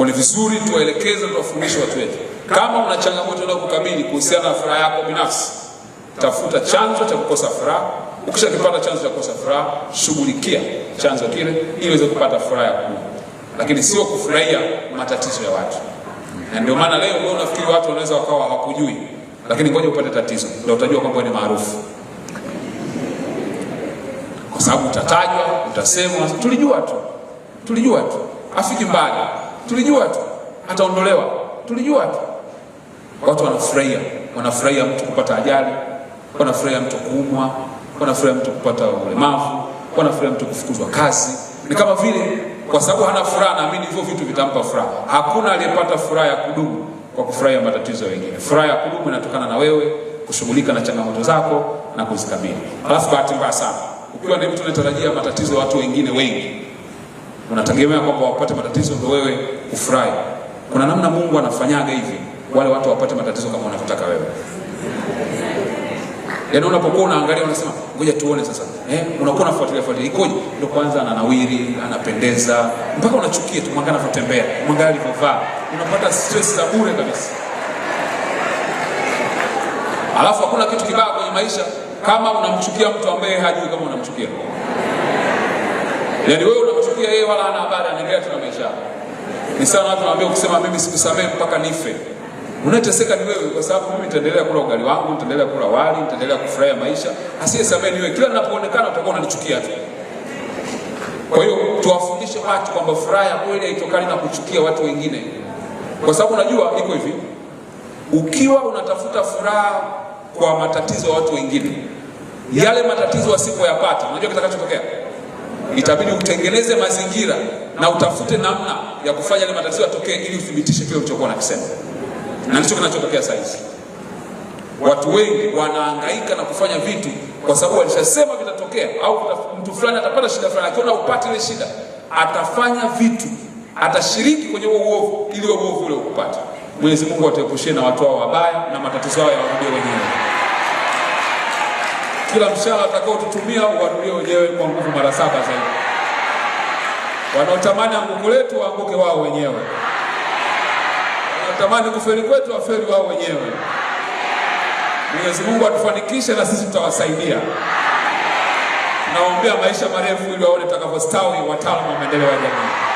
Kwa ni vizuri tuwaelekeze, tuwafundishe watu wetu. Kama una changamoto na kukabili kuhusiana na furaha yako binafsi, tafuta chanzo cha kukosa furaha. Ukishakipata chanzo cha kukosa furaha, shughulikia chanzo kile ili uweze kupata furaha ya kudumu. Lakini sio kufurahia matatizo ya watu. Na ndio maana leo wewe unafikiri watu wanaweza wakawa hawakujui, lakini ngoja upate tatizo ndio utajua kwamba ni maarufu. Kwa sababu utatajwa, utasemwa, tulijua tu, afiki mbali, tulijua tu, ataondolewa, tulijua tu. Watu wanafurahia mtu kupata ajali, wanafurahia mtu kuumwa, wanafurahia mtu kupata ulemavu, wanafurahia mtu kufukuzwa kazi. Ni kama vile kwa sababu hana furaha, naamini hivyo vitu vitampa furaha. Hakuna aliyepata furaha ya kudumu kwa kufurahia matatizo wengine. Furaha ya kudumu inatokana na wewe kushughulika na changamoto zako na kuzikabili. Alafu bahati mbaya sana, ukiwa ni mtu unatarajia matatizo ya watu wengine wengi, unategemea kwamba wapate matatizo ndio wewe ufurahi. Kuna namna Mungu anafanyaga hivi wale watu wapate matatizo kama wanavyotaka wewe. Yaani unapokuwa unaangalia unasema ngoja tuone sasa. Unakuwa unafuatilia ikoje? Ndio kwanza ananawiri, anapendeza, mpaka unachukia tu mwangalia anapotembea, mwangalia alivyovaa. Unapata stress za bure kabisa. Alafu hakuna kitu kibaya kwenye maisha kama unamchukia mtu ambaye hajui kama unamchukia. Yaani wewe unamchukia yeye wala hana habari, anaendelea tu na maisha. Ni sawa na watu wanaambia ukisema mimi sikusamehe mpaka nife. Unateseka ni wewe, kwa sababu mimi nitaendelea kula ugali wangu, nitaendelea kula wali, nitaendelea kufurahia maisha. Asiyesamehe ni wewe. Kila ninapoonekana utakuwa unanichukia tu. Kwa hiyo tuwafundishe watu kwamba furaha ya kweli haitokani na kuchukia watu wengine. Kwa sababu unajua iko hivi. Ukiwa unatafuta furaha kwa matatizo ya watu wengine, yale matatizo wasipoyapata, unajua kitakachotokea? Itabidi utengeneze mazingira na utafute namna ya kufanya ile matatizo yatokee ili uthibitishe kile ulichokuwa unakisema. Na ndicho kinachotokea sasa hivi. Watu wengi wanahangaika na kufanya vitu kwa sababu walishasema vitatokea, au mtu fulani atapata shida fulani, akiona upate ile shida, atafanya vitu, atashiriki kwenye huo uovu ili huo uovu ule ukupate. Mwenyezi Mungu atuepushie na watu hao wabaya na matatizo yao yawarudie wenyewe. Kila mshahara atakao tutumia uwarudie wenyewe kwa nguvu mara 7 zaidi. Wanaotamani anguko letu waanguke wao wenyewe. Wanaotamani kufeli kwetu wafeli wao wenyewe. Mwenyezi Mungu atufanikishe na sisi tutawasaidia. Naombea maisha marefu ili waone takavyostawi wataalamu wa maendeleo ya jamii.